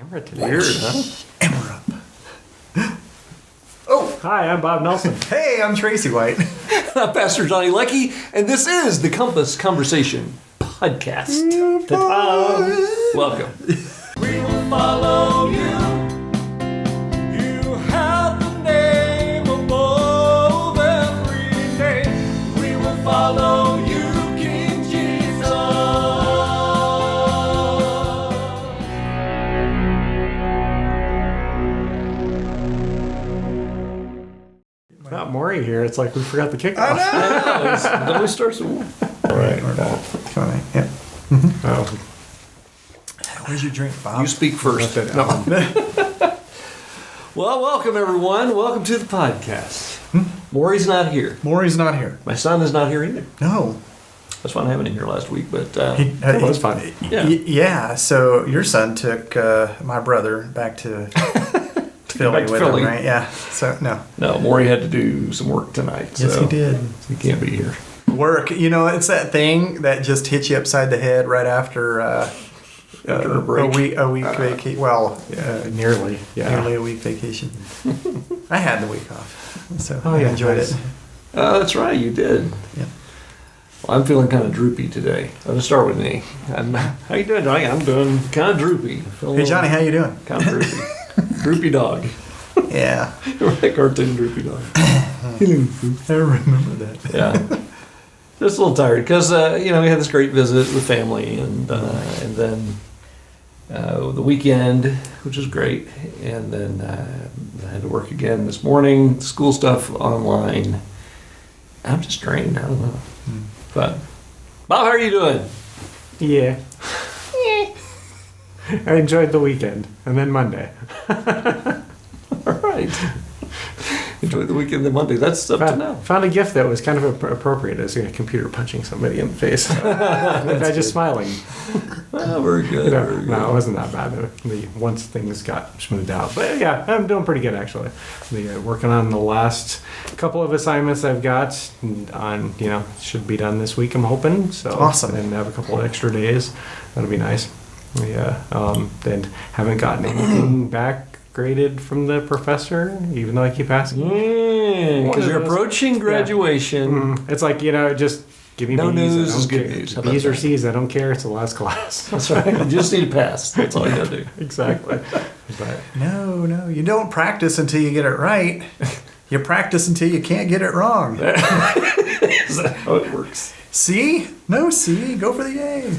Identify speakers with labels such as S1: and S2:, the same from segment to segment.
S1: camera today.
S2: Weird, huh?
S3: And we're up. Oh,
S1: Hi, I'm Bob Nelson.
S3: hey, I'm Tracey White.
S2: I'm Pastor Johnny Leckie, and this is the Compass Conversation Podcast. Ta-ta! Welcome. We will follow you. You have the name above every name. We will follow you, King Jesus.
S1: Not Morey here. It's like we forgot the kickoff.
S3: I know.
S2: It always starts with one.
S3: All right. Come on, yeah.
S1: Oh,
S3: Where's your drink, Bob?
S2: You speak first. Well, welcome everyone. Welcome to the podcast. Maury's not here.
S3: Maury's not here.
S2: My son is not here either.
S3: No.
S2: That's fun having him here last week, but
S1: It was fun.
S2: Yeah.
S3: Yeah, so your son took my brother back to Philly
S2: back to
S3: with
S2: Philly.
S3: him, right? Yeah. So, no.
S2: no, Maury had to do some work tonight.
S3: Yes,
S2: so
S3: he did.
S2: He can't be here.
S3: Work. You know, it's that thing that just hits you upside the head right after
S2: After a break.
S3: a week vacation. Well,
S1: Nearly. Yeah.
S3: nearly a week vacation. I had the week off, so
S1: Oh,
S3: I
S1: yeah,
S3: enjoyed
S1: nice.
S3: it.
S2: That's right, you did.
S3: Yeah.
S2: Well, I'm feeling kind of droopy today. I'll just start with me. How you doing, Johnny? I'm doing kind of droopy.
S3: Hey, Johnny, how you doing?
S2: Kind of droopy. Droopy dog.
S3: Yeah.
S2: That cartoon droopy dog.
S3: I remember that.
S2: Yeah. Just a little tired because we had this great visit with family, and then the weekend, which was great, and then I had to work again this morning. School stuff online. I'm just drained. I don't know, but Bob, how are you doing?
S1: Yeah. I enjoyed the weekend. And then Monday.
S2: All right. Enjoy the weekend, then Monday. That's up to now.
S1: Found a gift that was kind of appropriate as a computer punching somebody in the face. The guy just smiling.
S2: Oh, very good. Very good.
S1: No, it wasn't that bad. Once things got smoothed out. But yeah, I'm doing pretty good actually. Working on the last couple of assignments I've got on, should be done this week, I'm hoping. So
S3: Awesome.
S1: And have a couple of extra days. That'll be nice. Yeah. And haven't gotten anything back graded from the professor, even though I keep asking.
S2: Because you're approaching graduation.
S1: It's like, just give me
S2: No
S1: B's.
S2: news
S1: I don't
S2: is good
S1: care.
S2: news. How about
S1: B's or
S2: that?
S1: C's, I don't care. It's the last class.
S2: That's right. You just need to pass. That's all you gotta do.
S1: Exactly. But
S3: No, you don't practice until you get it right. You practice until you can't get it wrong.
S2: Is that how it works?
S3: C? No C. Go for the A.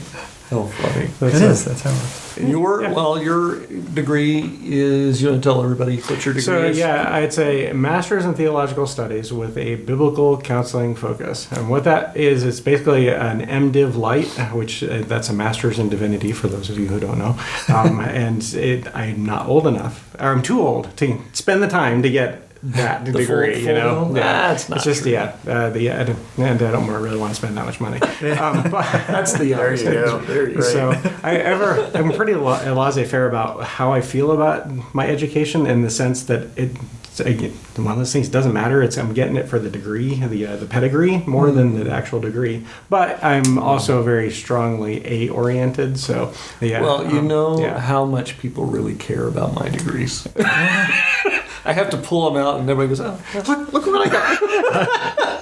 S2: Oh, funny.
S3: That's how it works.
S2: Your degree is, you want to tell everybody what your degree
S1: So
S2: is?
S1: yeah, it's a master's in theological studies with a biblical counseling focus. And what that is, it's basically an MDiv Light, which that's a master's in divinity for those of you who don't know. And I'm not old enough, or I'm too old to spend the time to get that
S2: The
S1: degree,
S2: full
S1: Yeah.
S2: That's not
S1: It's just
S2: true.
S1: and I don't really want to spend that much money. But
S2: That's the
S3: There you go.
S2: There you go.
S1: So I'm pretty laissez-faire about how I feel about my education, in the sense that again, one of those things doesn't matter. I'm getting it for the degree, the pedigree, more than the actual degree. But I'm also very strongly A-oriented. So yeah.
S2: Well, how much people really care about my degrees. I have to pull them out, and everybody goes, "Oh, look what I got."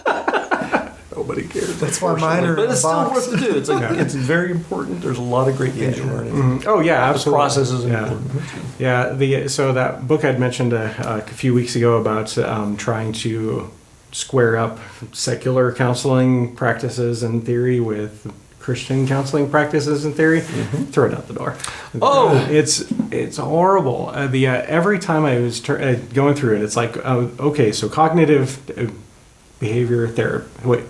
S2: Nobody cares.
S3: That's why mine are
S2: But
S3: in
S2: it's
S3: a
S2: still
S3: box.
S2: worth to do. It's it's very important. There's a lot of great things you're learning.
S1: Oh yeah, absolutely.
S2: The process is
S1: Yeah.
S2: important.
S1: Yeah, so that book I'd mentioned a few weeks ago about trying to square up secular counseling practices and theory with Christian counseling practices and theory, throw it out the door.
S2: Oh!
S1: It's horrible. Every time I was going through it, it's like, okay, so cognitive behavior therapy.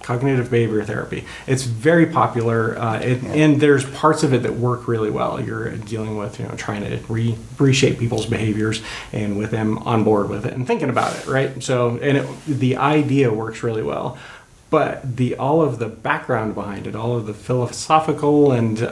S1: Cognitive behavior therapy. It's very popular, and there's parts of it that work really well. You're dealing with, trying to reshape people's behaviors, and with them on board with it and thinking about it, right? So, the idea works really well. but all of the background behind it, all of the philosophical and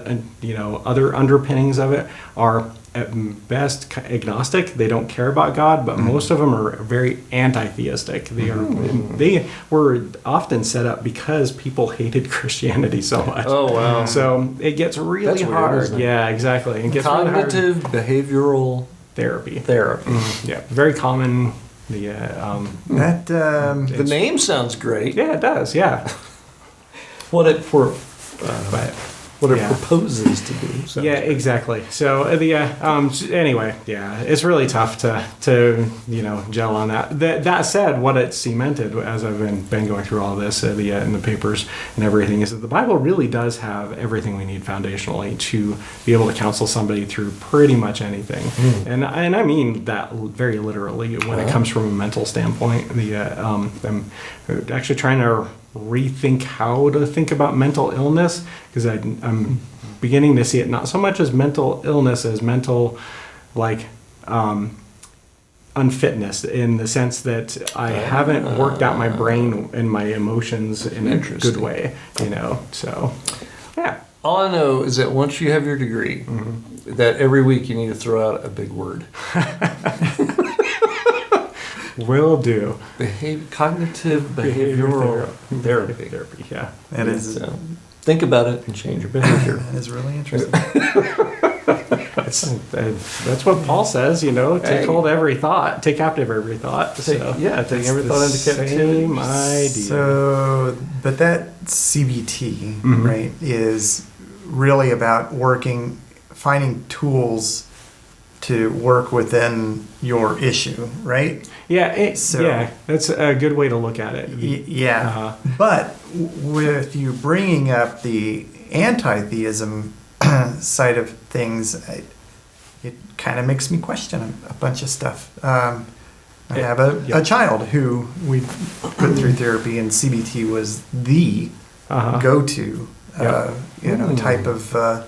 S1: other underpinnings of it are at best agnostic. They don't care about God, but most of them are very anti-theistic. They were often set up because people hated Christianity so much.
S2: Oh wow!
S1: So it gets really
S2: That's weird,
S1: hard.
S2: isn't it?
S1: Yeah, exactly. It gets really hard.
S2: Cognitive behavioral
S1: Therapy.
S2: therapy.
S1: Yeah, very common. The
S2: name sounds great.
S1: yeah, it does. Yeah,
S2: What it
S1: but
S2: proposes to do. sounds
S1: yeah,
S2: great.
S1: exactly. So anyway, yeah, it's really tough to gel on that. That said, what it cemented as I've been going through all this in the papers and everything is that the Bible really does have everything we need foundationally to be able to counsel somebody through pretty much anything, and I mean that very literally when it comes from a mental standpoint. I'm actually trying to rethink how to think about mental illness because I'm beginning to see it not so much as mental illness as mental unfitness in the sense that I haven't worked out my brain and my emotions in a good way, so yeah.
S2: All I know is that once you have your degree, that every week you need to throw out a big word.
S1: Will do.
S2: Cognitive behavioral therapy.
S1: Yeah.
S3: That is
S2: So, think about it and change your behavior.
S3: that is really interesting.
S1: That's what Paul says, take hold of every thought, take captive every thought.
S2: Take every thought into captivity.
S1: Same idea.
S3: So, but that CBT, right, is really about finding tools to work within your issue, right?
S1: Yeah,
S3: So-
S1: that's a good way to look at it.
S3: Yeah.
S1: Uh-huh.
S3: But with you bringing up the anti-theism side of things, it kind of makes me question a bunch of stuff. I have a child who we put through therapy, and CBT was the go-to, type of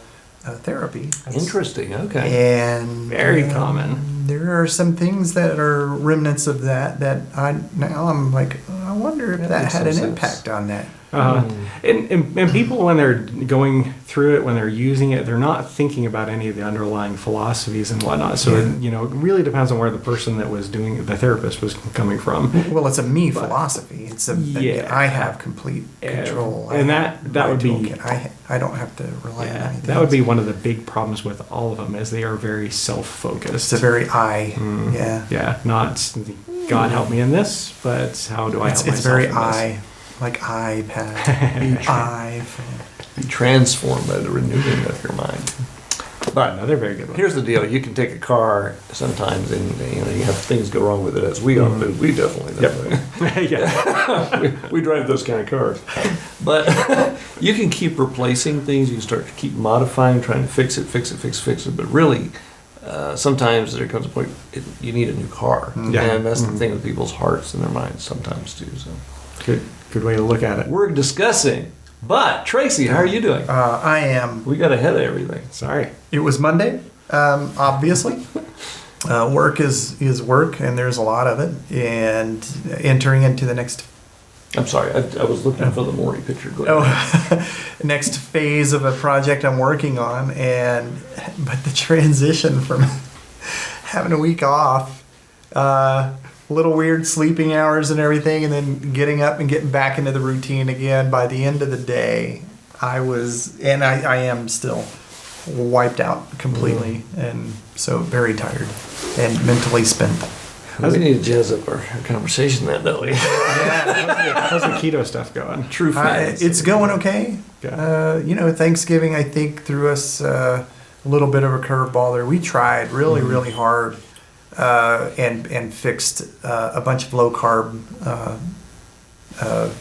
S3: therapy.
S2: Interesting. Okay.
S3: And
S1: Very common.
S3: There are some things that are remnants of that I'm like, I wonder if that
S2: makes
S3: had an
S2: some
S3: impact
S2: sense.
S3: on that.
S1: And people, when they're going through it, when they're using it, they're not thinking about any of the underlying philosophies and whatnot. So, it really depends on where the person that was doing the therapist was coming from.
S3: Well, it's a me philosophy. It's I have complete control.
S1: And that would be...
S3: toolkit. I don't have to rely on anything.
S1: that would be one of the big problems with all of them is they are very self-focused.
S3: It's a very
S1: Yeah, not God help me in this, but how do I help myself
S3: It's very
S1: in this?
S3: like iPad, iPhone.
S2: Be transformed by the renewing of your mind. But
S1: Another very good one.
S2: here's the deal: you can take a car sometimes, and you have things go wrong with it, as we all do. We definitely do.
S1: Yeah.
S2: we drive those kind of cars. But you can keep replacing things. You can start to keep modifying, trying to fix it. But really, sometimes there comes a point you need a new car,
S1: Yeah.
S2: and that's the thing with people's hearts and their minds sometimes too. So
S1: Good way to look at it.
S2: we're discussing. But Tracy, how are you doing?
S3: I am.
S2: We got ahead of everything.
S1: Sorry.
S3: It was Monday, obviously. Work is work, and there's a lot of it. And entering into the next
S2: I'm sorry, I was looking for the Morey picture. Go ahead.
S3: next phase of a project I'm working on, but the transition from having a week off, little weird sleeping hours and everything, and then getting up and getting back into the routine again. By the end of the day, I am still wiped out completely, and so very tired and mentally spent.
S2: We need to jazz up our conversation then, don't we?
S1: How's the keto stuff going?
S2: True fans.
S3: It's going okay.
S1: Okay.
S3: Thanksgiving, I think, threw us a little bit of a curveball there. We tried really hard and fixed a bunch of low carb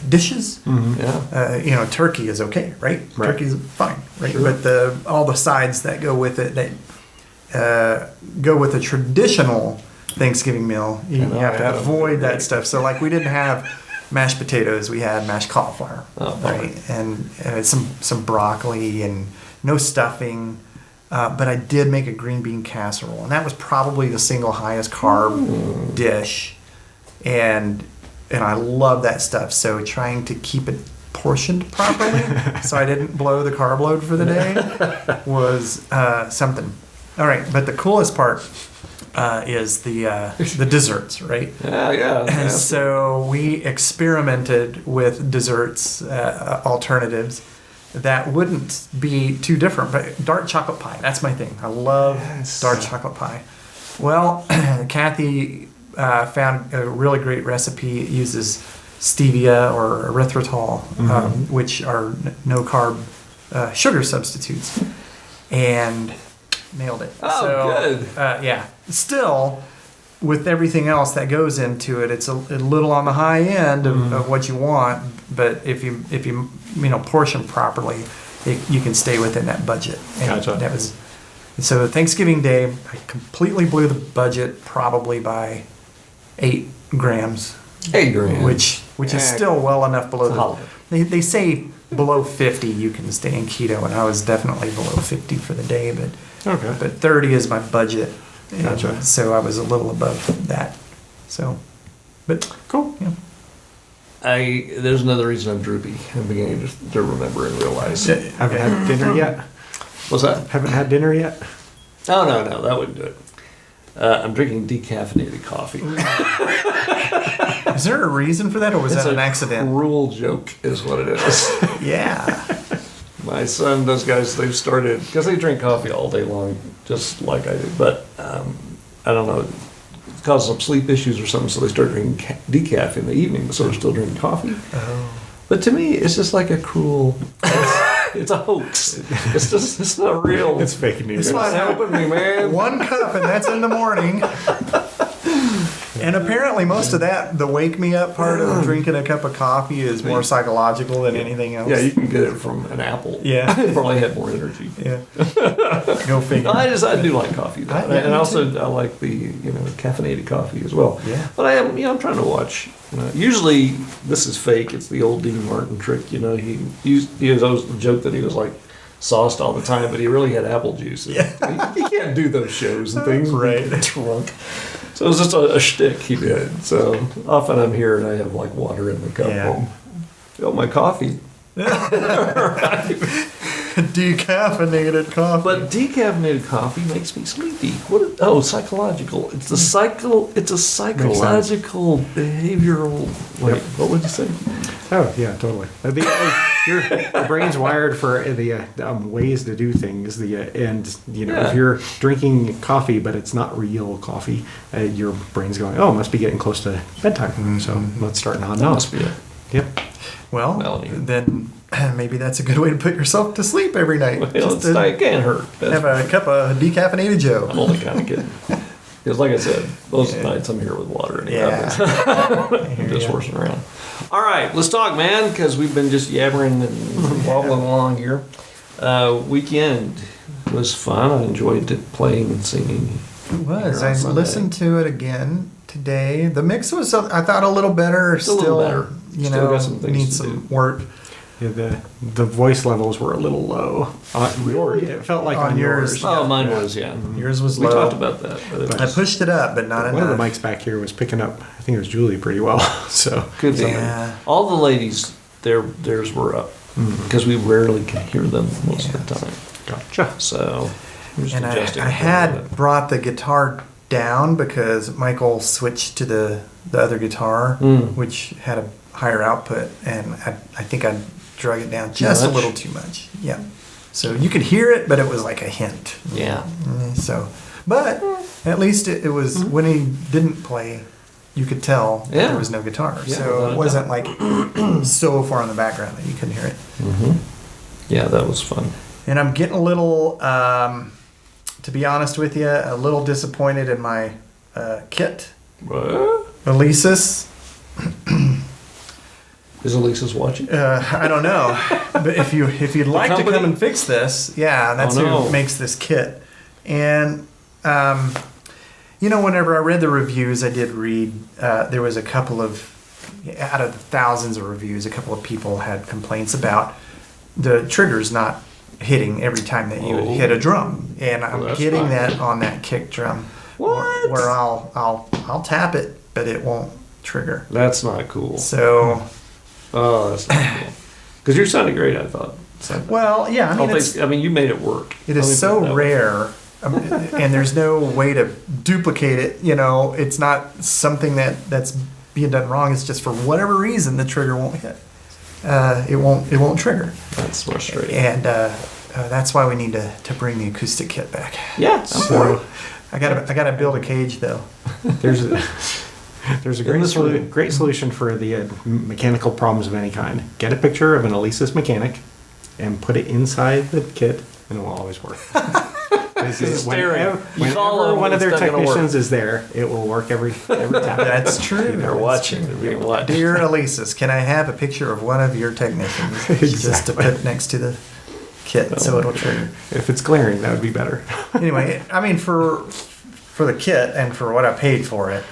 S3: dishes.
S2: Yeah.
S3: Turkey is okay, right?
S1: Right.
S3: Turkey's fine, right?
S2: Sure.
S3: But all the sides that go with it, that go with a traditional Thanksgiving meal, you have to avoid that stuff. So, like, we didn't have mashed potatoes; we had mashed cauliflower, right? And some broccoli and no stuffing. But I did make a green bean casserole, and that was probably the single highest carb dish. And and I love that stuff. So trying to keep it portioned properly so I didn't blow the carb load for the day was something. All right, but the coolest part is the desserts, right?
S2: Yeah.
S3: And so we experimented with desserts alternatives that wouldn't be too different. But dark chocolate pie, that's my thing. I love dark chocolate pie. Well, Kathy found a really great recipe. It uses stevia or erythritol, which are no carb sugar substitutes, and nailed it.
S2: Good.
S3: Yeah. Still, with everything else that goes into it, it's a little on the high end of what you want. But if you portion properly, you can stay within that budget. And
S1: Gotcha.
S3: So Thanksgiving Day, I completely blew the budget probably by 8 grams.
S2: 8 grams.
S3: Which is still well enough below
S2: Solid.
S3: they say below 50 you can stay in keto, and I was definitely below 50 for the day, but 30 is my budget. And
S1: Gotcha.
S3: so I was a little above that. So, but
S1: Cool.
S3: yeah.
S2: There's another reason I'm droopy. I'm beginning to remember and realize.
S1: Haven't had dinner yet?
S2: What's that?
S1: Haven't had dinner yet?
S2: Oh, no, that wouldn't do it. I'm drinking decaffeinated coffee.
S3: Is there a reason for that, or was
S2: It's
S3: that an
S2: a
S3: accident?
S2: cruel joke is what it is.
S3: Yeah.
S2: My son, those guys, they've started, because they drink coffee all day long, just like I do, but I don't know, it causes some sleep issues or something, so they start drinking decaf in the evening, so they're still drinking coffee.
S3: Oh.
S2: But to me, it's just like a cruel, it's a hoax. It's not real.
S1: It's fake news.
S2: It's not helping me, man.
S3: 1 cup, and that's in the morning. And apparently most of that, the wake me up part of drinking a cup of coffee is more psychological than anything else.
S2: Yeah, you can get it from an apple.
S3: Yeah.
S2: I probably had more energy.
S3: Yeah. Go figure.
S2: I do like coffee though.
S3: Yeah,
S2: And
S3: me
S2: also
S3: too.
S2: I like the caffeinated coffee as well.
S3: Yeah.
S2: But I'm trying to watch. Usually this is fake. It's the old Dean Martin trick. He was always the joke that he was like sauced all the time, but he really had apple juice.
S3: Yeah.
S2: You can't do those shows and things.
S3: Right.
S2: Drunk. So it was just a shtick he did. So often I'm here and I have like water in the cup.
S3: Yeah.
S2: Oh, my coffee.
S3: Decaffeinated coffee.
S2: But decaffeinated coffee makes me sleepy. Psychological. It's a psychological behavioral. Wait, what would you say?
S1: Oh, yeah, totally. Your brain's wired for the ways to do things. If you're drinking coffee, but it's not real coffee, your brain's going, oh, it must be getting close to bedtime. So let's start nodding
S2: That
S1: off.
S2: must be it.
S1: Yep.
S3: Well,
S2: Melanie.
S3: then maybe that's a good way to put yourself to sleep every night.
S2: Well,
S3: Just to
S2: it can't hurt.
S3: have a cup of decaffeinated Joe.
S2: I'm only kind of kidding. Because like I said, most nights I'm here with water in the cup. I'm just horsing around. All right, let's talk, man, because we've been just yabbering and wobbling along here. Weekend was fun. I enjoyed playing and singing.
S3: It was.
S2: Here on
S3: I
S2: Sunday.
S3: listened to it again today. The mix was, I thought, a little better.
S2: It's a little better. Still got some things
S3: needs
S2: to
S3: some
S2: do.
S3: work.
S1: Yeah, the voice levels were a little low. It felt like
S3: On
S1: on
S3: yours.
S1: yours.
S2: Oh, mine was, yeah.
S3: Yours was
S2: We
S3: low.
S2: talked about that. But it
S3: I
S2: was,
S3: pushed it up, but not
S1: One of
S3: enough.
S1: the mics back here was picking up, I think it was Julie, pretty well. So
S2: could be.
S3: Yeah.
S2: All the ladies, theirs were up because we rarely can hear them most of the time.
S1: gotcha.
S2: So, I'm just
S3: And
S2: adjusting
S3: I
S2: a
S3: had
S2: little bit.
S3: brought the guitar down because Michael switched to the other guitar, which had a higher output, and I think I drug it down just a
S2: much?
S3: little too much. Yeah. So you could hear it, but it was like a hint.
S2: Yeah.
S3: So, but at least it was when he didn't play, you could tell that
S2: Yeah.
S3: there was no guitar.
S2: Yeah,
S3: So
S2: without
S3: it
S2: a
S3: wasn't like so far in the background that you couldn't hear it.
S2: Yeah, that was fun.
S3: And I'm getting a little, to be honest with you, a little disappointed in my kit.
S2: What?
S3: Elisa's.
S2: Is Elisa's watching?
S3: I don't know, but if you'd like to
S2: company?
S3: come and fix this, yeah, that's
S2: Oh, no.
S3: who makes this kit. And whenever I read the reviews, I did read there was a couple of out of the thousands of reviews, a couple of people had complaints about the triggers not hitting every time that you would hit a drum, and I'm
S2: that's
S3: getting
S2: fine.
S3: that on that kick drum.
S2: What?
S3: Where I'll tap it, but it won't trigger.
S2: That's not cool.
S3: So,
S2: Oh, that's not cool. Because you sounded great, I thought.
S3: well, yeah, I mean,
S2: You made it work.
S3: it is so rare, and there's no way to duplicate it. It's not something that's being done wrong. It's just for whatever reason the trigger won't hit. It won't trigger.
S2: That's frustrating.
S3: And that's why we need to bring the acoustic kit back.
S2: Yeah.
S3: So I gotta build a cage though.
S1: There's a great solution for the mechanical problems of any kind. Get a picture of an Alesis mechanic and put it inside the kit, and it will always work. Whenever one of their technicians is there, it will work every time.
S3: That's true.
S2: They're watching. They're being watched.
S3: Dear Alesis, can I have a picture of one of your technicians just to put next to the kit so it'll trigger?
S1: If it's glaring, that would be better.
S3: Anyway, I mean for the kit and for what I paid for it,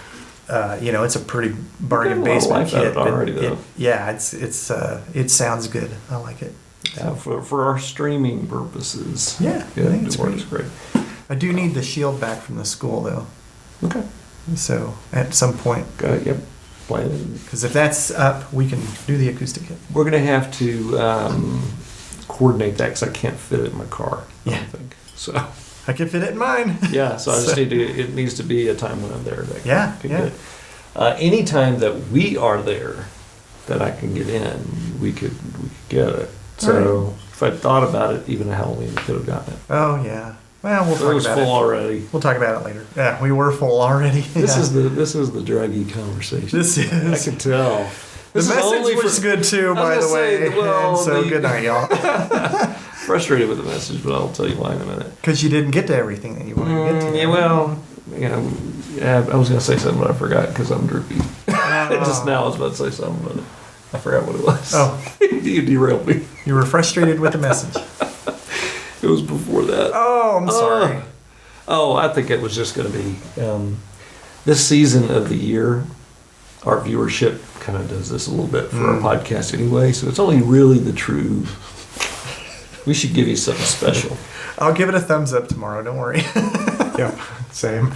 S3: it's a pretty bargain basement kit.
S2: Already, though.
S3: It sounds good. I like it.
S2: Yeah, for our streaming purposes.
S3: Yeah, I think it's
S2: great.
S3: I do need the shield back from the school though.
S2: Okay.
S3: So at some point.
S2: Yep.
S3: Because if that's up, we can do the acoustic kit.
S2: We're going to have to coordinate that because I can't fit it in my car. I don't think. So.
S3: I can fit it in mine.
S2: Yeah, so I just it needs to be a time when I'm there.
S3: Yeah.
S2: Anytime that we are there, that I can get in, we could get it. So if I'd thought about it, even a Halloween, we could have gotten it.
S3: Oh yeah. Well, we'll talk about it.
S2: It was full already.
S3: We'll talk about it later. Yeah, we were full already.
S2: This is the druggy conversation.
S3: This is.
S2: I can tell.
S3: The message was good too, by the way. Good night, y'all.
S2: Frustrated with the message, but I'll tell you why in a minute.
S3: Because you didn't get to everything that you wanted to get to.
S2: Yeah, well, I was going to say something, but I forgot because I'm droopy. Just now I was about to say something, but I forgot what it was.
S3: Oh.
S2: You derailed me.
S3: You were frustrated with the message.
S2: It was before that.
S3: Oh, I'm sorry.
S2: I think it was just going to be this season of the year. Our viewership kind of does this a little bit for our podcast anyway, so it's only really the true. We should give you something special.
S3: I'll give it a thumbs up tomorrow. Don't worry.
S1: Yep, same.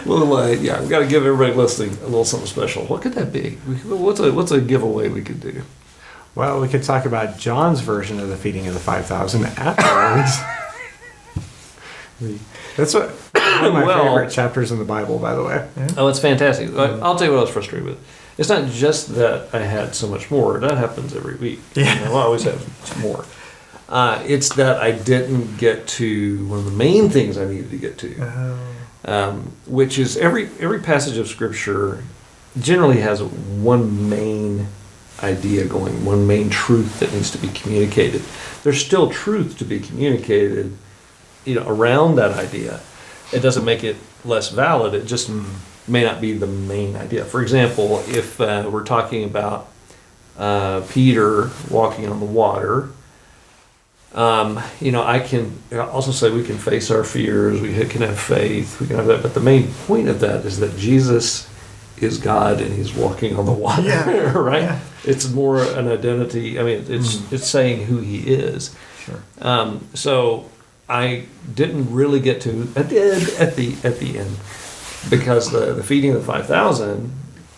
S2: Well, we've got to give everybody listening a little something special. What could that be? What's a giveaway we could do?
S1: Well, we could talk about John's version of the feeding of the 5,000 afterwards. That's one of my favorite chapters in the Bible, by the way.
S3: Yeah.
S2: Oh, it's fantastic. I'll tell you what I was frustrated with. It's not just that I had so much more. That happens every week.
S3: Yeah.
S2: I always have more. It's that I didn't get to one of the main things I needed to get to, which is every passage of Scripture generally has one main idea going, one main truth that needs to be communicated. There's still truth to be communicated, around that idea. It doesn't make it less valid. It just may not be the main idea. For example, if we're talking about Peter walking on the water, I can also say we can face our fears, we can have faith, we can have that, but the main point of that is that Jesus is God and he's walking on the water, right? Yeah. It's more an identity. I mean, it's saying who he is.
S3: Sure.
S2: So I didn't really get to. I did at the end because the feeding of the 5,000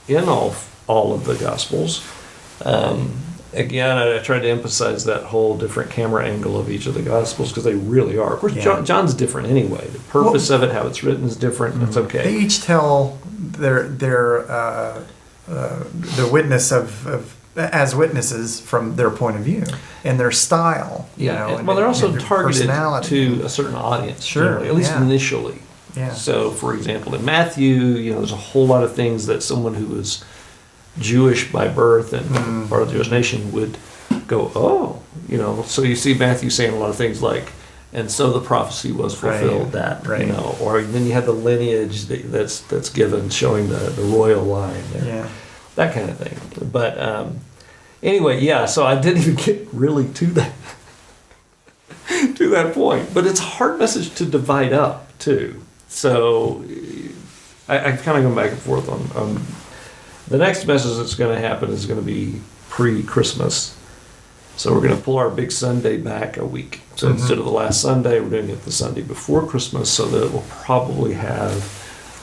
S2: in all of the Gospels. Again, I tried to emphasize that whole different camera angle of each of the Gospels because they really are. Of course, John's different anyway. The purpose of it, how it's written, is different. That's okay.
S3: They each tell their the witness of as witnesses from their point of view and their style.
S2: They're also targeted to a certain audience.
S3: Sure,
S2: at least initially.
S3: Yeah.
S2: So, for example, in Matthew, there's a whole lot of things that someone who was Jewish by birth and part of the Jewish nation would go, so you see Matthew saying a lot of things like, and so the prophecy was fulfilled, or then you have the lineage that's given showing the royal line there, that kind of thing. But anyway, so I didn't even get really to that point. But it's a hard message to divide up too. So I kind of go back and forth on the next message that's going to happen is going to be pre-Christmas. So we're going to pull our big Sunday back a week. So instead of the last Sunday, we're doing it the Sunday before Christmas so that it will probably have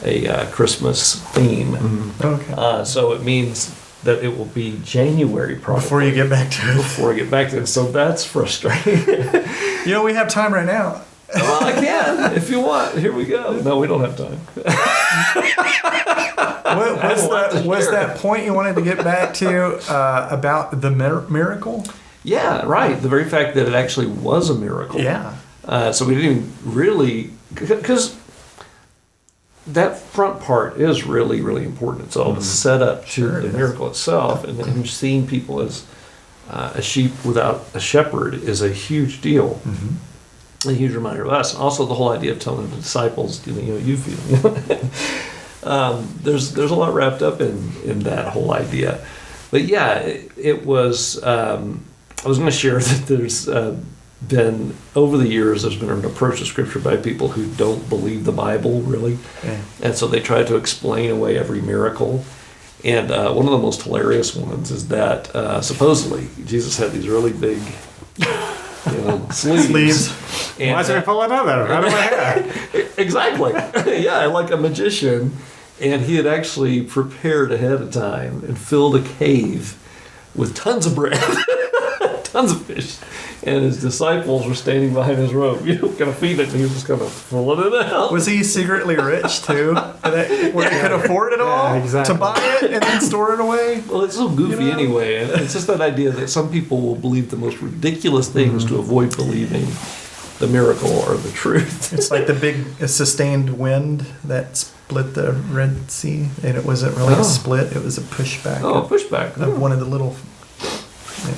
S2: a Christmas theme.
S3: Okay.
S2: So it means that it will be January probably.
S3: Before you get back to it.
S2: Before I get back to it. So that's frustrating.
S3: We have time right now.
S2: Well, I can if you want. Here we go. No, we don't have time.
S3: Was that point you wanted to get back to about the miracle?
S2: Yeah, right. The very fact that it actually was a miracle.
S3: Yeah.
S2: So we didn't even really, because that front part is really, really important. It's all the setup to the miracle itself, and him seeing people as a sheep without a shepherd is a huge deal. A huge reminder of us. Also, the whole idea of telling the disciples, you feel. There's a lot wrapped up in that whole idea. But yeah, it was. I was going to share that there's been over the years there's been an approach to Scripture by people who don't believe the Bible really, and so they try to explain away every miracle. And one of the most hilarious ones is that supposedly Jesus had these really big. Sleeves.
S1: And, why is it pulling out of my hair?
S2: Exactly. Yeah, like a magician. And he had actually prepared ahead of time and filled a cave with tons of bread, tons of fish. And his disciples were standing behind his robe, kind of feed it, and he was just kind of pulling it out.
S3: Was he secretly rich too? Where he could afford it all to buy it and then store it away?
S2: Well, it's so goofy anyway. And it's just that idea that some people will believe the most ridiculous things to avoid believing the miracle or the truth.
S3: It's like the big sustained wind that split the Red Sea, and it wasn't really a split; it was a pushback.
S2: Oh, pushback
S3: of one of the little.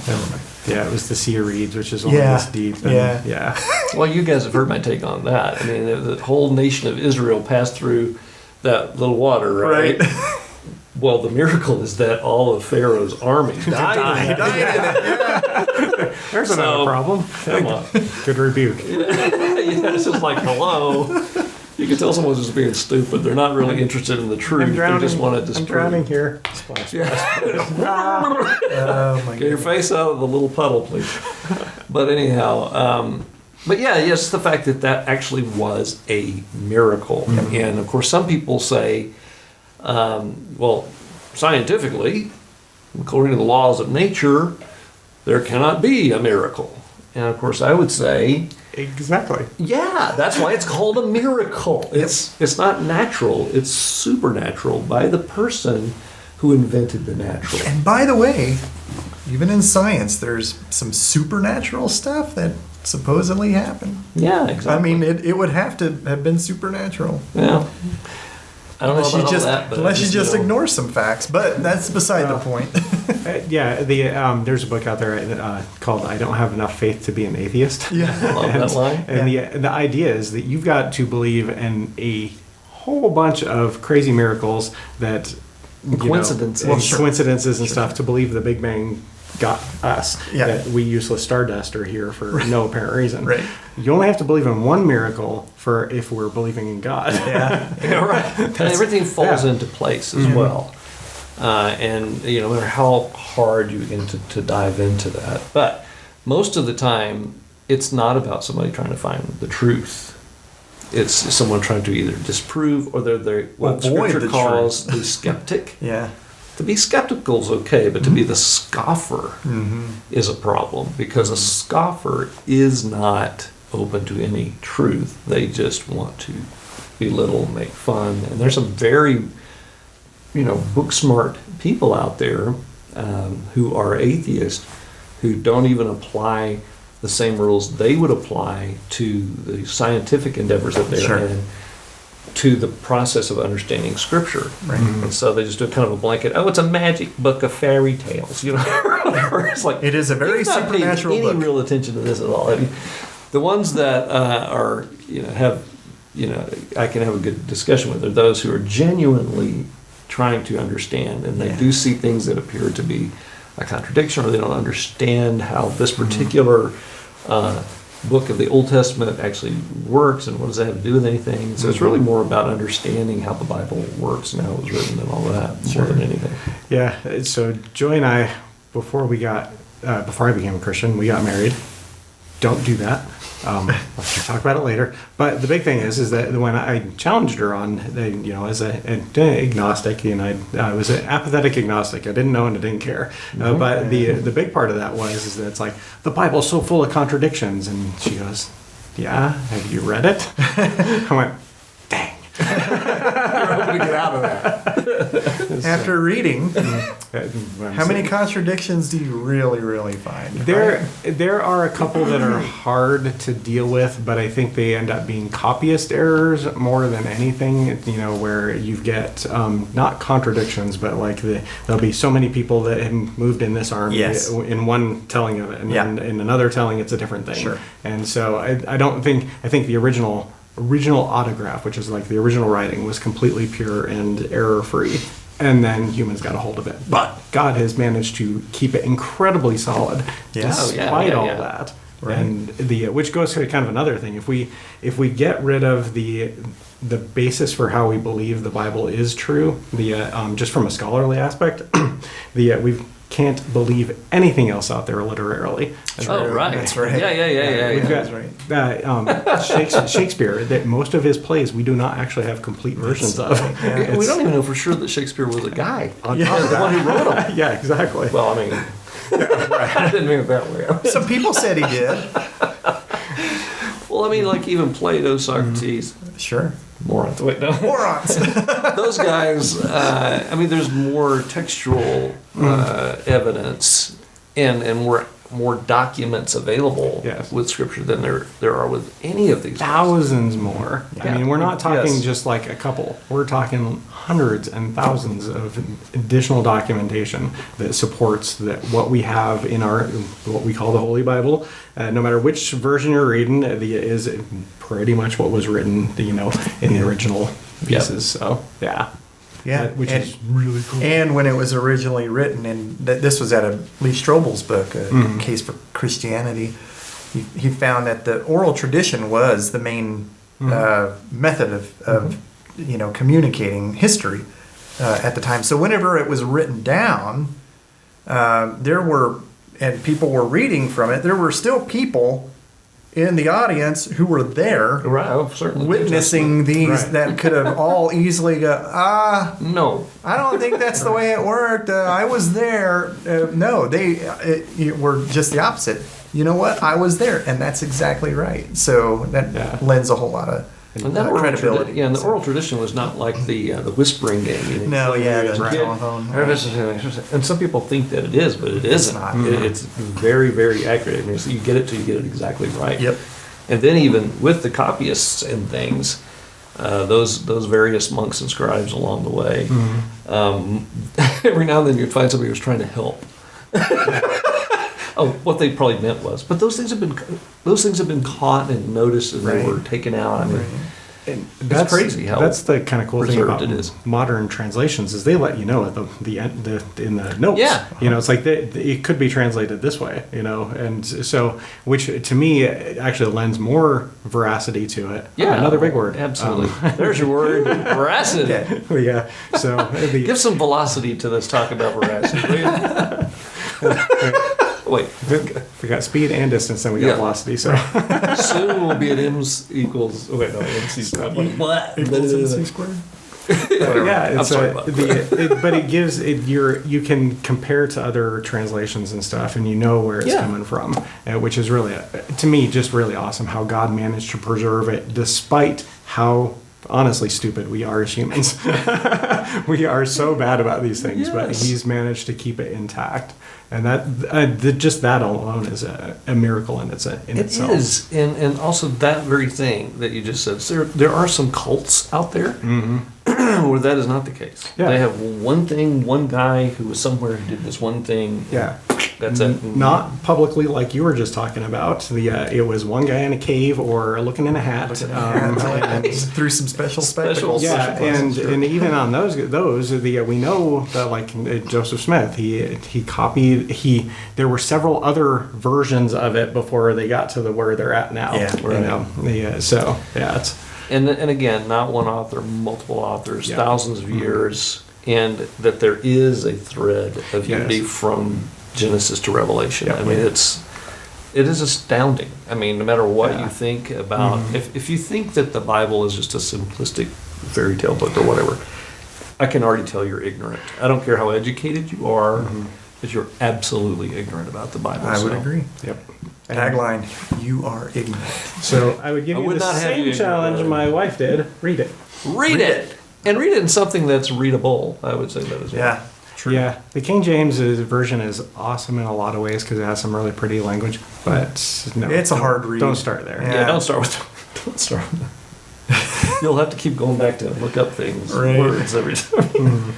S1: Never mind. Yeah, it was the Sea of Reeds, which is only this deep. And, yeah.
S2: Well, you guys have heard my take on that. I mean, the whole nation of Israel passed through that little water, right? Well, the miracle is that all of Pharaoh's army died in it.
S1: There's another problem.
S2: Come on.
S1: Good rebuke.
S2: It's just like, hello. You can tell someone's just being stupid. They're not really interested in the truth. They just want to disprove.
S1: I'm drowning here. Splash.
S3: Oh my
S2: Get your face out of the little puddle, please. But anyhow, but yeah, yes, the fact that actually was a miracle. And of course, some people say, well, scientifically, according to the laws of nature, there cannot be a miracle. And of course, I would say,
S1: exactly.
S2: Yeah, that's why it's called a miracle. It's not natural, it's supernatural by the person who invented the natural.
S3: And by the way, even in science, there's some supernatural stuff that supposedly happened.
S2: Yeah, exactly.
S3: I mean, it would have to have been supernatural.
S2: Yeah. I don't know about all that, but
S3: unless you just ignore some facts, but that's beside the point.
S1: There's a book out there called "I Don't Have Enough Faith to Be an Atheist."
S3: Yeah,
S2: I love that line.
S1: And the idea is that you've got to believe in a whole bunch of crazy miracles that coincidences and stuff to believe the Big Bang got us.
S3: Yeah.
S1: That we useless stardust are here for no apparent reason.
S3: Right.
S1: You only have to believe in one miracle for if we're believing in God.
S2: Yeah, right. And everything falls into place as well. And no matter how hard you begin to dive into that, but most of the time, it's not about somebody trying to find the truth. It's someone trying to either disprove or they're what Scripture calls the skeptic.
S3: Yeah.
S2: To be skeptical is okay, but to be the scoffer is a problem, because a scoffer is not open to any truth. They just want to belittle, make fun. And there's some very, book smart people out there who are atheists who don't even apply the same rules they would apply to the scientific endeavors that they're in, to the process of understanding Scripture.
S3: Right.
S2: And so they just do kind of a blanket, it's a magic book of fairy tales, It's like,
S3: it is a very supernatural book.
S2: Any real attention to this at all. I mean, the ones that are, I can have a good discussion with are those who are genuinely trying to understand, and they do see things that appear to be a contradiction, or they don't understand how this particular book of the Old Testament actually works, and what does that have to do with anything. So it's really more about understanding how the Bible works and how it was written and all of that, more than anything.
S1: Yeah, so Joy and I, before I became a Christian, we got married. Don't do that. We'll talk about it later. But the big thing is that when I challenged her on, as an agnostic, I was an apathetic agnostic. I didn't know and I didn't care. But the big part of that is that it's like the Bible's so full of contradictions, and she goes, "Yeah, have you read it?" I went, "Dang."
S2: You're hoping to get out of that.
S3: After reading, how many contradictions do you really find?
S1: There are a couple that are hard to deal with, but I think they end up being copyist errors more than anything. Where you get not contradictions, but like there'll be so many people that have moved in this army in one telling of it, and then in another telling it's a different thing.
S3: Sure.
S1: And so I think the original autograph, which is like the original writing, was completely pure and error-free, and then humans got a hold of it. But God has managed to keep it incredibly solid despite all that. Right. And which goes to kind of another thing. If we get rid of the basis for how we believe the Bible is true, just from a scholarly aspect, we can't believe anything else out there literarily.
S2: Right.
S3: That's right.
S2: Yeah.
S1: We've got Shakespeare. That most of his plays we do not actually have complete versions of.
S2: Yeah. We don't even know for sure that Shakespeare was a guy. The one who wrote them.
S1: Yeah, exactly.
S2: Well, I mean, I didn't mean it that way.
S3: Some people said he did.
S2: Well, I mean, like even Plato, Socrates.
S3: Sure.
S2: Morons. Wait, no.
S3: Morons.
S2: Those guys, there's more textual evidence and more documents available with Scripture than there are with any of these.
S1: Thousands more.
S3: Yeah.
S1: I mean, we're not talking just like a couple. We're talking hundreds and thousands of additional documentation that supports that what we have in what we call the Holy Bible. No matter which version you're reading, is pretty much what was written, in the original pieces. So, yeah.
S3: Yeah,
S1: which is really cool.
S3: And when it was originally written, and this was out of Lee Strobel's book, A Case for Christianity, he found that the oral tradition was the main method of communicating history at the time. So whenever it was written down, and people were reading from it, there were still people in the audience who were there,
S2: certainly
S3: witnessing these that could have all easily go,
S2: no,
S3: I don't think that's the way it worked. I was there. No, they were just the opposite. You know what? I was there, and that's exactly right. So that lends a whole lot of credibility.
S2: And the oral tradition was not like the whispering game. And some people think that it is, but it isn't.
S3: Not.
S2: It's very, very accurate. I mean, so you get it till you get it exactly right.
S3: Yep.
S2: And then even with the copyists and things, those various monks and scribes along the way, every now and then you'd find somebody who was trying to help. What they probably meant was, but those things have been caught and noticed, and they were taken out. I mean,
S1: that's
S2: crazy how
S1: that's the kind of cool thing about
S2: it is.
S1: Modern translations is they let you know at the end in the notes.
S2: Yeah.
S1: It's like it could be translated this way. And so which to me actually lends more veracity to it.
S2: Yeah,
S1: another big word.
S2: Absolutely. There's your word, veracity.
S1: Yeah. So
S2: give some velocity to this talk about veracity. Wait.
S1: We got speed and distance, then we got velocity. So
S2: soon we'll be at m's equals. Wait, no, MC squared. What?
S3: Equals MC squared.
S1: Yeah,
S2: I'm sorry about that.
S1: But it gives it you can compare to other translations and stuff, and you know where it's coming from, which is really to me just really awesome how God managed to preserve it despite how honestly stupid we are as humans. We are so bad about these things, but He's managed to keep it intact. And that just that alone is a miracle in itself.
S2: It is, and also that very thing that you just said. So there are some cults out there where that is not the case. Yeah. They have one thing, one guy who was somewhere who did this one thing.
S1: Yeah.
S2: That's it.
S1: Not publicly like you were just talking about. It was one guy in a cave or looking in a hat.
S3: And through some special spectacles.
S1: Yeah, and even on those we know that like Joseph Smith, he copied. There were several other versions of it before they got to where they're at now.
S3: Yeah,
S1: it's
S2: and again, not one author, multiple authors, thousands of years, and that there is a thread of unity from Genesis to Revelation. I mean, it is astounding. I mean, no matter what
S1: Yeah.
S2: you think about, if you think that the Bible is just a simplistic fairy tale book or whatever, I can already tell you're ignorant. I don't care how educated you are, but you're absolutely ignorant about the Bible.
S3: I would agree.
S1: Yep.
S3: Tagline: You are ignorant.
S1: So I would give
S2: I
S1: you
S2: would
S1: the
S2: not have
S1: same
S2: you
S1: challenge
S2: ignorant.
S1: my wife did. Read it.
S2: Read it. And read it in something that's readable. I would say that as well.
S3: Yeah. True.
S1: Yeah, the King James version is awesome in a lot of ways because it has some really pretty language. But no,
S3: It's a hard read.
S1: Don't start there.
S3: Yeah.
S2: Yeah, don't start with. You'll have to keep going back to look up things,
S3: Right.
S2: words every time.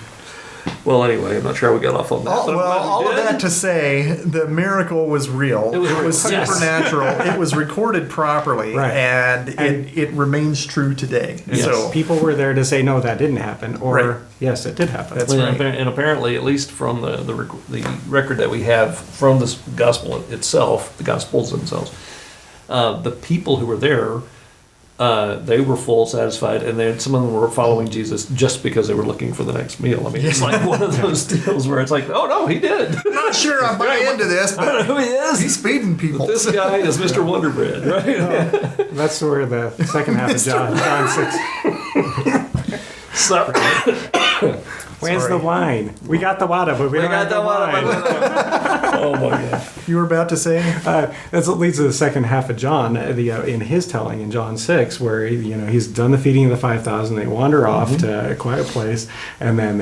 S2: Well, anyway, I'm not sure how we got off on that. but I'm glad we
S3: All of
S2: did.
S3: that to say, the miracle was real.
S2: It was real. Yes.
S3: supernatural. It was recorded properly,
S1: Right.
S3: and it remains true today.
S2: Yes.
S3: So
S1: People were there to say no, that didn't happen, or
S3: Right.
S1: yes, it did happen.
S3: That's
S2: Well,
S3: right.
S2: And apparently, at least from the record that we have from this gospel itself, the gospels themselves, the people who were there, they were full, satisfied, and then some of them were following Jesus just because they were looking for the next meal. I mean, it's like one of those deals where it's like, oh no, he did.
S3: I'm not sure I buy into this,
S2: I don't know
S3: but
S2: who he is.
S3: he's feeding people.
S2: But this guy is Mr. Wonder Bread, right?
S1: That's where the second half of John 6.
S2: So,
S1: Where's
S3: Sorry.
S1: the wine? We got the water, but we don't have the wine.
S2: Oh my god.
S3: You were about to say?
S1: That's what leads to the second half of John, in his telling in John 6, where he's done the feeding of the 5,000. They wander off to a quiet place, and then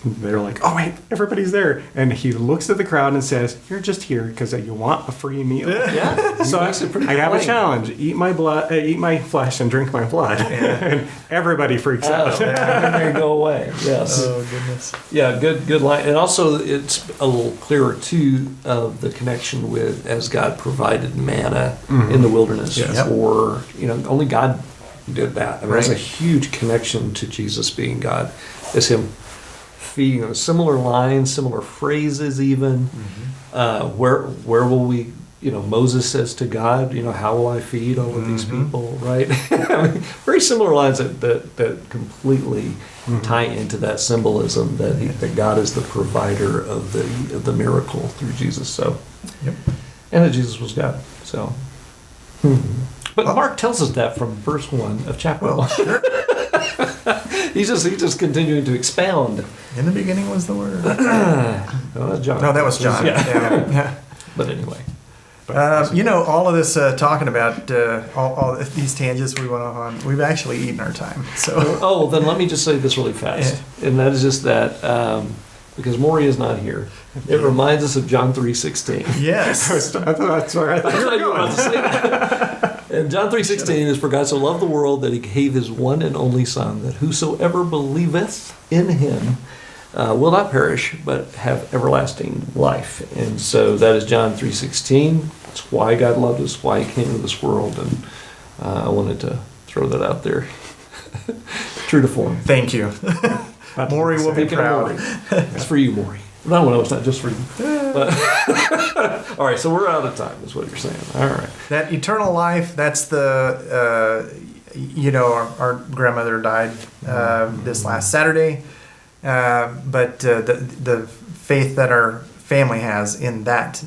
S1: they're like, oh wait, everybody's there, and he looks at the crowd and says, "You're just here because you want a free meal."
S2: Yeah.
S1: So
S2: Makes it pretty
S1: I have a
S2: plain.
S1: challenge: eat my blood, eat my flesh, and drink my blood. And everybody freaks out.
S2: Oh, and they go away. Yes.
S3: Oh goodness.
S2: Yeah, good line. And also, it's a little clearer too of the connection with as God provided manna in the wilderness
S1: Yes.
S3: Yep.
S2: for only God did that. I mean, there's a
S3: Right.
S2: huge connection to Jesus being God, as Him feeding them. Similar lines, similar phrases, even. Where will we? Moses says to God, how will I feed all of these people? Right? I mean, very similar lines that completely tie into that symbolism that God is the provider of the miracle through Jesus. So,
S3: Yep.
S2: and that Jesus was God. So, but Mark tells us that from verse 1 of chapter
S3: Well,
S2: 1.
S3: sure.
S2: He's just continuing to expound.
S3: In the beginning was the word.
S2: Oh, that's John.
S3: No, that was John.
S2: Yeah.
S3: Yeah.
S2: But anyway.
S3: All of this talking about all these tangents we went on, we've actually eaten our time. So
S2: Oh, then let me just say this really fast. And that is just that, because Morey is not here, it reminds us of John 3:16.
S3: yes,
S1: That's where I thought you were
S2: You were about
S1: going.
S2: to say that. And John 3:16 is, for God so loved the world that he gave his one and only Son, that whosoever believeth in him will not perish, but have everlasting life. And so that is John 3:16. It's why God loved us, why he came to this world. And I wanted to throw that out there. True to form.
S3: thank you. Morey will be
S2: Thinking of
S3: proud.
S2: Morey. It's for you, Morey. No, it's not just for you. But all right, so we're out of time, is what you're saying. All right.
S3: That eternal life, that's the, our grandmother died this last Saturday. But the faith that our family has in that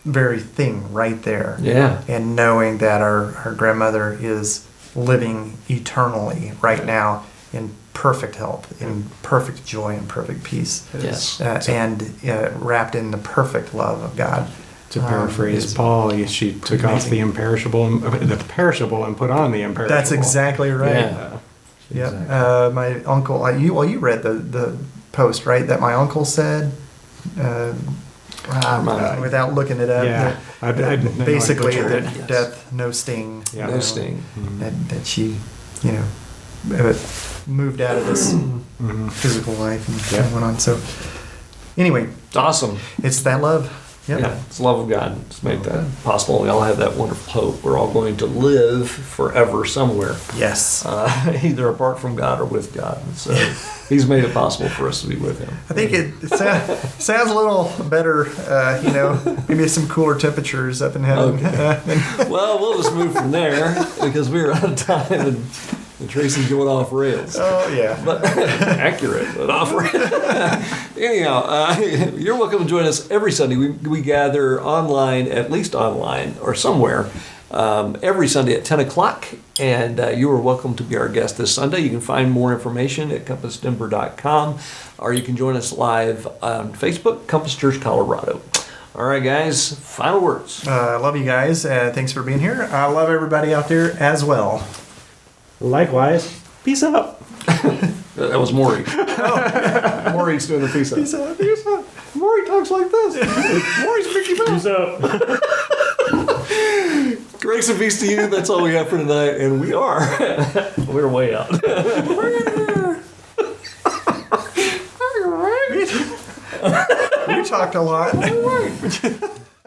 S3: very thing right there.
S2: Yeah.
S3: And knowing that our grandmother is living eternally right now in perfect health, in perfect joy and perfect peace.
S2: Yes.
S3: And wrapped in the perfect love of God.
S1: To paraphrase
S3: Is-
S1: Paul, she took off
S3: amazing.
S1: the perishable and put on the imperishable.
S3: That's exactly right.
S2: Yeah.
S3: Yep.
S2: Exactly.
S3: My uncle, you read the post, right? That my uncle said, without looking it up.
S1: Yeah. I know I
S3: Basically,
S1: butchered
S3: that
S2: it.
S3: death, no sting.
S1: Yeah.
S2: No sting.
S3: That she, moved out of this physical life and went on. So, anyway,
S2: It's awesome.
S3: it's that love. Yep.
S2: Yeah, it's the love of God. It's made that possible. We all have that wonderful hope. We're all going to live forever somewhere,
S3: Yes.
S2: either apart from God or with God. And so he's made it possible for us to be with him.
S3: I think it sounds a little better, maybe some cooler temperatures up in heaven.
S2: Well, we'll just move from there because we're out of time. And And Tracy's going off rails.
S3: Oh, yeah.
S2: But accurate, but off rails. Anyhow, you're welcome to join us every Sunday. We gather online, at least online or somewhere, every Sunday at 10 o'clock. And you are welcome to be our guest this Sunday. You can find more information at compassdenver.com, or you can join us live on Facebook, Compass Church Colorado. All right, guys, final words.
S3: I love you guys. Thanks for being here. I love everybody out there as well.
S1: Likewise. Peace out.
S2: That was Morey. Morey's doing the peace out.
S3: Peace out. Peace out.
S2: Morey talks like this. Morey's Mickey Mouse.
S1: Peace out.
S2: Grace and peace to you. That's all we have for tonight, and we're way out.
S3: We talked a lot.